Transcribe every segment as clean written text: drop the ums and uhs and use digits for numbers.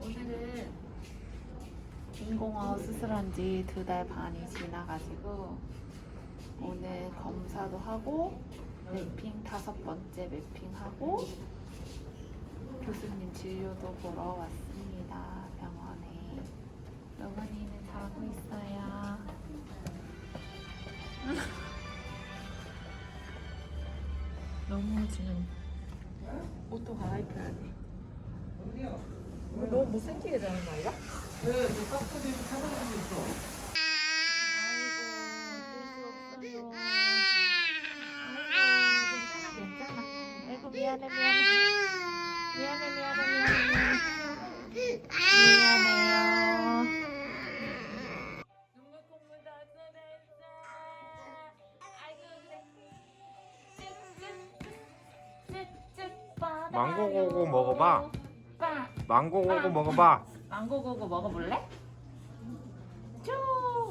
오늘은 인공어학 수술한 지 2달 반이 지나가지고 오늘 검사도 하고 맵핑 5번째 맵핑하고 교수님 진료도 보러 왔습니다. 병원에. 영원이는 자고 있어요. 너무 지금 옷도 갈아입혀야 돼. 너무 못생기게 자는 거 아니야? 아이고 어쩔 수 없어요. 아이고 괜찮아. 아이고 미안해. 미안해요. 눈물 콧물 다 쏟았어. 아이고 그래. 망고고고 먹어봐. 망고고고 먹어봐. 망고고고 먹어볼래? 쭉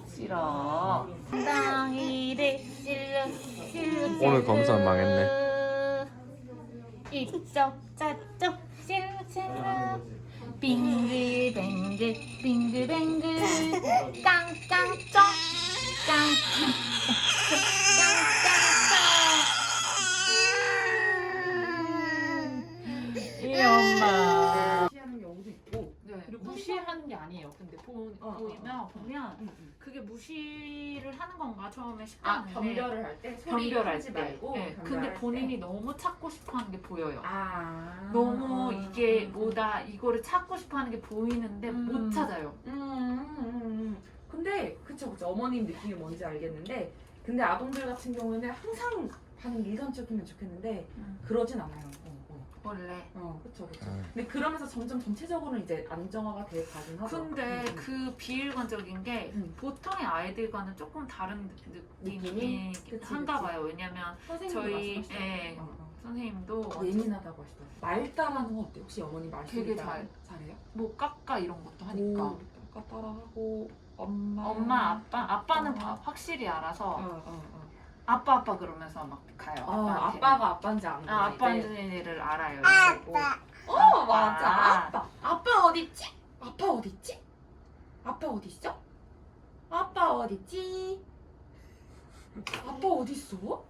싫어. 땅이래 실루 오늘 검사 망했네. 이쪽 저쪽 실루 빙글뱅글 빙글뱅글 깡깡쫑 깡깡쫑 이 엄마 무시하는 경우도 있고. 네, 그리고 무시하는 게 아니에요. 근데 보면 그게 무시를 하는 건가 처음에 싶었는데 변별을 할 때 소리 변별할 하지 때. 말고. 네, 근데 변별할 본인이 때. 너무 찾고 싶어하는 게 보여요. 너무 이게 뭐다 이거를 찾고 싶어하는 게 보이는데 못 찾아요. 근데 그쵸 어머님 느낌이 뭔지 알겠는데 근데 아동들 같은 경우에는 항상 반응 일관적이면 좋겠는데 그러진 않아요. 원래. 그쵸. 근데 그러면서 점점 전체적으로는 이제 안정화가 돼 가긴 하죠. 근데 그 비일관적인 게 보통의 아이들과는 조금 다른 느낌이 그치, 한가 봐요. 왜냐면 선생님도 저희 말씀하시더라고요. 선생님도 예민하다고 하시더라고요. 말 따라하는 건 어때? 혹시 어머니 말소리 되게 잘해요? 뭐 깎아 이런 것도 하니까. 아까 따라하고 엄마 아빠는 어. 확실히 알아서 어. 아빠 그러면서 막 가요. 아빠한테. 아빠가 아빠인지 아는 아빠인지를 알아요. 그리고 맞아 아빠 어딨지? 아빠 어딨지? 아빠 어딨어? 아빠 어딨지? 아빠 어딨어?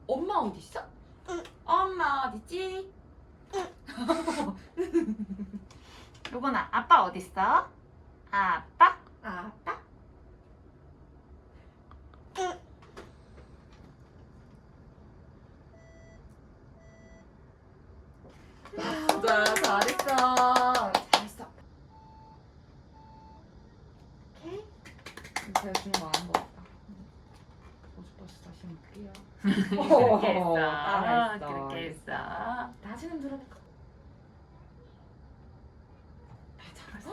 엄마 어딨어? 엄마 어딨지? 요거는 아빠 어딨어? 아빠? 아빠? 잘했어. 오케이. 제가 주는 거 아닌 것 같다. 버스 다시 볼게요. 그렇게 했어. 알았어. 그렇게 했어. 다시는 들어볼까? 잘했어.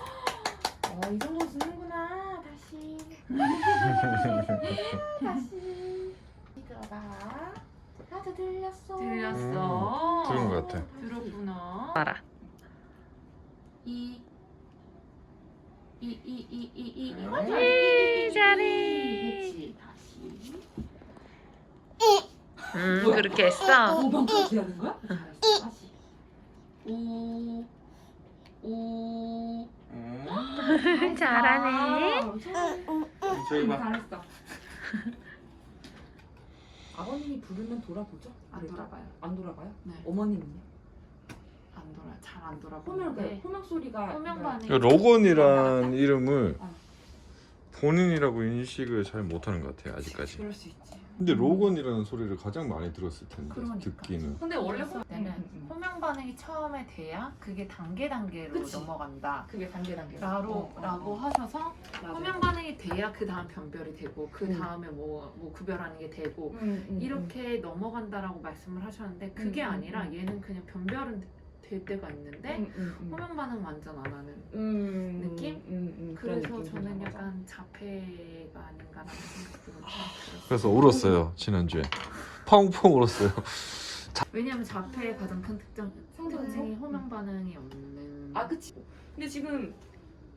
이 정도 주는구나. 다시. 다시. 들어봐. 나도 들렸어. 들렸어. 들은 것 같아. 들었구나. 알아. 잘해. 그렇지. 다시. 그렇게 했어. 방까지 하는 거야? 다시. 잘하네. 저희 봐. 잘했어. 아버님이 부르면 돌아보죠? 안 그래도? 돌아봐요. 안 돌아봐요? 네. 어머님은요? 잘 안 호명 돌아보는데. 호명 소리가 호명 반응이 로건이란 이름을 어. 본인이라고 인식을 잘 못하는 것 같아요 아직까지. 그럴 수 있지. 근데 로건이라는 소리를 가장 많이 들었을 텐데 그러니까. 듣기는. 근데 원래 때는 호명 반응이 처음에 돼야 그게 단계로 그치. 넘어간다. 그게 단계로 라고 하셔서 맞아. 호명 반응이 돼야 그 다음 변별이 되고 그 다음에 뭐 구별하는 게 되고 이렇게 넘어간다라고 말씀을 하셨는데 그게 아니라 얘는 그냥 변별은 될 때가 있는데 호명 반응 완전 안 하는 느낌? 그래서 저는 약간 자폐가 아닌가라는 생각도 좀 들었어요. 그래서 울었어요 지난주에. 펑펑 울었어요. 왜냐하면 자폐의 가장 큰 특징이 호명 반응이 없는. 그치. 근데 지금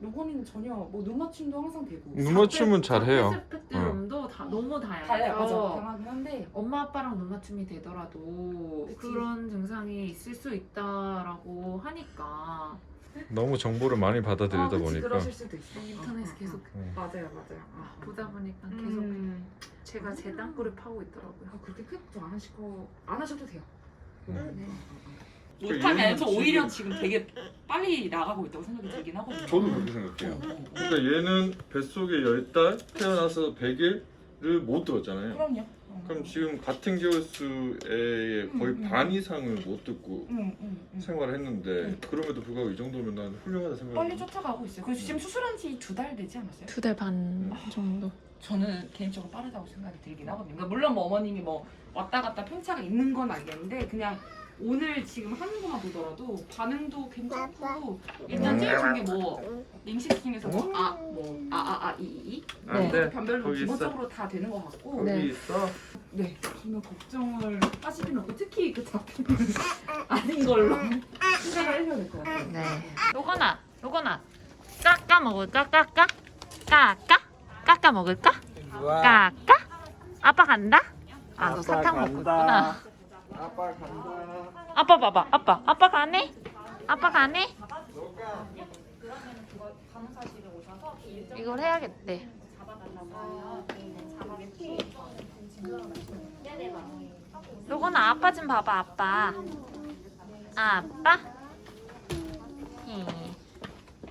로건이는 전혀 뭐 눈 맞춤도 항상 되고. 눈 맞춤은 잘해요. 스펙트럼도 다 너무 달라요. 다양해서 맞아. 다양하긴 한데. 엄마 아빠랑 눈 맞춤이 되더라도 그치. 그런 증상이 있을 수 있다라고 하니까 너무 정보를 많이 받아들이다 그치, 보니까. 그러실 수도 있어. 인터넷에 계속 맞아요, 맞아요. 보다 보니까 계속 음. 제가 제 땅굴을 파고 있더라고요. 그렇게 큰 걱정 안 하셔도 돼요. 네. 못하면 저 얘는 오히려 지금- 지금 되게 빨리 나가고 있다고 생각이 들긴 하거든요. 저도 그렇게 생각해요. 그러니까 얘는 뱃속에 10달 태어나서 100일을 못 들었잖아요. 그럼요. 그럼 지금 같은 개월수의 거의 반 이상을 못 듣고 생활을 했는데 그럼에도 불구하고 이 정도면 난 훌륭하다 빨리 생각해요. 쫓아가고 있어요. 그래서 지금 수술한 지 2달 되지 않았어요? 2달 반 정도. 저는 개인적으로 빠르다고 생각이 들긴 하거든요. 그러니까 물론 뭐 어머님이 뭐 왔다 갔다 편차가 있는 건 알겠는데 그냥 오늘 지금 하는 것만 보더라도 반응도 괜찮고 일단 제일 좋은 게 뭐 링식 중에서 이 안 돼. 변별로 거기 있어. 기본적으로 다 되는 것 같고 거기 네. 있어. 네 저는 걱정을 하실 필요는 없고 특히 그 잡히는 아닌 걸로 생각을 해줘야 될 것 같아요. 네. 로건아, 까까 먹을까? 까까? 까까 먹을까? 까까? 아빠 간다? 아, 너 사탕 먹었구나. 아빠 간다. 아빠 봐봐, 아빠 가네? 아빠 가네? 이걸 해야겠대. 로건아, 아빠 좀 봐봐, 아빠. 아빠?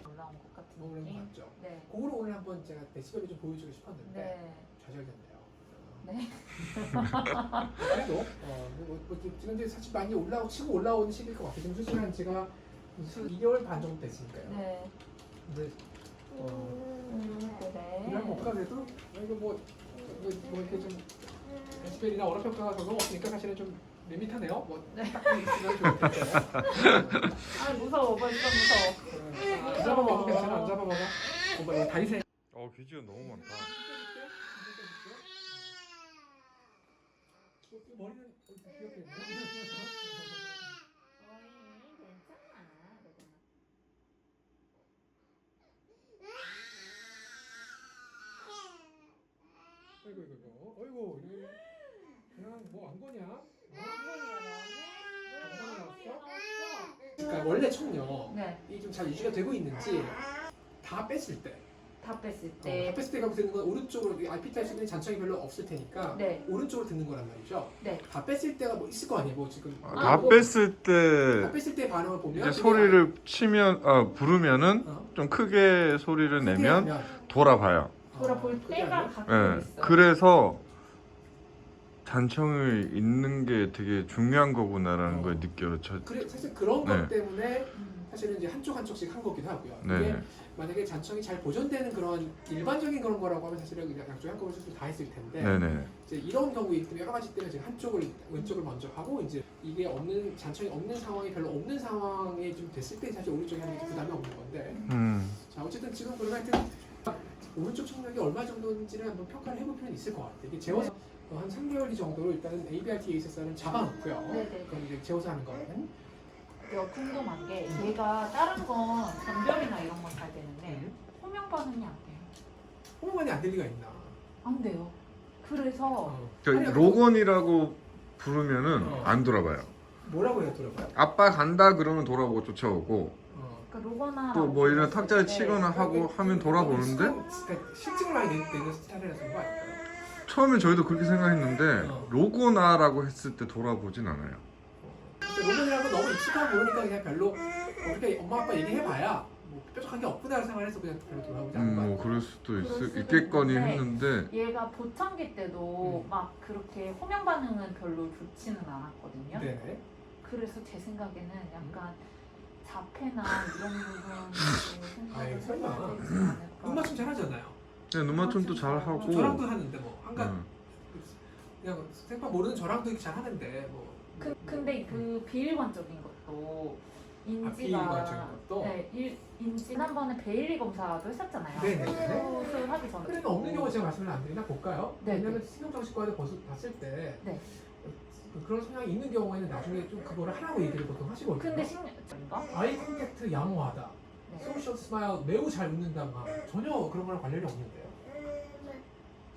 올라온 것 같은 너무 오랜 거 느낌. 같죠? 네. 그거를 오늘 한번 제가 데시벨을 좀 보여주고 싶었는데 네. 좌절됐네요. 네. 그래도 지금 이제 사실 많이 치고 올라오는 시기일 것 같아요. 지금 수술한 지가 2개월 반 정도 됐으니까요. 네. 근데 그래. 그냥 뭔가 그래도 이거 뭐 이렇게 좀 데시벨이나 언어 평가가 적용 없으니까 사실은 좀 밋밋하네요. 뭐딱 있으면 좋을 텐데. 아 무서워, 벌써 무서워. 안 잡아봐도 괜찮아. 안 잡아봐봐. 이거 다리 세. 비주얼 너무 많다. 머리는 귀엽게 했네. 아이고 그냥 뭐 안 거냐? 그러니까 원래 청력 네. 이 좀 잘 유지가 되고 있는지 다 뺐을 때, 다 뺐을 다 때. 뺐을 때가 되는 건 오른쪽으로 RP 탈수는 잔청이 별로 없을 테니까 네. 오른쪽으로 듣는 거란 말이죠. 네. 다 뺐을 때가 뭐 있을 거 아니에요. 뭐 지금 다 뭐 뺐을 다 때 뺐을 때 반응을 보면 이제 소리를 치면 부르면은 어, 좀 크게 소리를 내면 크게 하면, 돌아봐요. 돌아볼 그게 때가 아니라 가끔 예. 있어요. 그래서 잔청을 있는 게 되게 중요한 거구나라는 걸 느껴요. 그래 사실 그런 네. 것 때문에 사실은 이제 한쪽씩 한 거기도 하고요. 네. 이게 만약에 잔청이 잘 보존되는 그런 일반적인 그런 거라고 하면 사실은 그냥 양쪽에 한꺼번에 수술 다 했을 텐데 네네. 이제 이런 경우에 여러 가지 때문에 지금 한쪽을 왼쪽을 먼저 하고 이제 이게 없는 잔청이 없는 상황이 별로 없는 상황이 좀 됐을 때 사실 오른쪽에 하는 게 부담이 없는 건데 자 어쨌든 지금 그러면 하여튼 오른쪽 청력이 얼마 정도인지를 한번 평가를 해볼 필요는 있을 것 같아요. 이게 재워서 한 3개월 정도로 일단은 ABRT ASSR은 잡아놓고요. 네네. 그럼 이제 재워서 하는 거는 궁금한 게 얘가 다른 건 변별이나 이런 건 잘 되는데 호명 반응이 안 돼요. 호명만이 안 될 리가 있나? 안 돼요. 그래서 그러니까 로건이라고 부르면은 안 돌아봐요. 뭐라고 해야 들어봐요? 아빠 간다 그러면 돌아보고 쫓아오고 그러니까 로거나 또 뭐 이런 탁자를 치거나 하고 하면 돌아보는데 그러니까 실증을 많이 내는 스타일이라서 그런 거 아닐까요? 처음에 저희도 그렇게 생각했는데 어. 로고나라고 했을 때 돌아보진 않아요. 로건이라고 너무 익숙하고 모르니까 그냥 별로 그렇게 엄마 아빠 얘기해봐야 뭐 뾰족한 게 없구나 생각해서 그냥 별로 돌아보지 않는 거 뭐 같아요. 그럴 수도 그럴 수도 있겠거니 있는데. 했는데 얘가 보청기 때도 막 그렇게 호명 반응은 별로 좋지는 않았거든요. 네네. 그래서 제 생각에는 약간 자폐나 이런 부분 아이, 생각을 설마. 해봐야 되지 않을까. 눈 맞춤 잘하잖아요. 네, 눈 맞춤도 잘 하고 저랑도 하는데 뭐 한가 음. 그냥 생판 모르는 저랑도 이렇게 잘 하는데 뭐. 근데 그 비일관적인 것도 인지가 비일관적인 것도? 네, 지난번에 베일리 검사도 했었잖아요. 네네네. 수술하기 전에. 그러니까 없는 경우 제가 말씀을 안 드리나 볼까요? 네, 왜냐면 신경정신과에서 봤을 때 네. 그런 성향이 있는 경우에는 나중에 좀 그거를 하라고 얘기를 보통 하시거든요. 근데 신경인가? 아이 컨택트 양호하다. 소셜 스마일 매우 잘 웃는다가 전혀 그런 거랑 관련이 없는데요.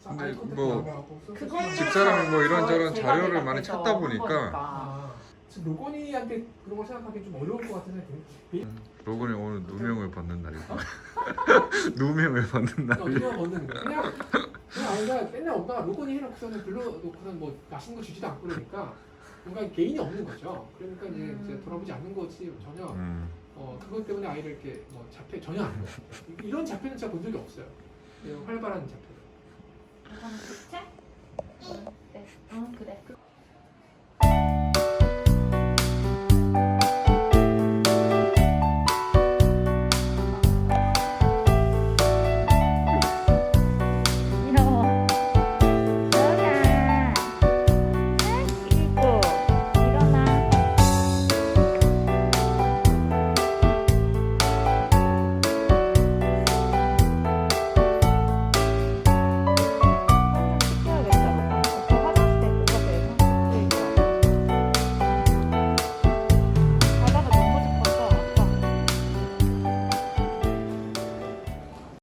근데 아이 컨택도 뭐 안 하고 소셜 그거는 스마일. 집사람이 뭐 이런저런 제가 자료를 내가 많이 그래서 찾다 한 보니까 거니까. 지금 로건이한테 그런 걸 생각하기 좀 어려울 것 같은 생각이 들어요. 로건이 오늘 누명을 받는 날이고 누명을 받는 날. 누가 먹는 거 그냥 아이가 맨날 엄마가 로건이 해놓고서는 불러놓고서는 뭐 맛있는 거 주지도 않고 그러니까 뭔가 개인이 없는 거죠. 그러니까 이제 돌아보지 않는 거지 전혀 그것 때문에 아이를 이렇게 뭐 자폐 전혀 안 해요. 이런 자폐는 제가 본 적이 없어요. 활발한 자폐. 이거는 그치? 네. 응 그래.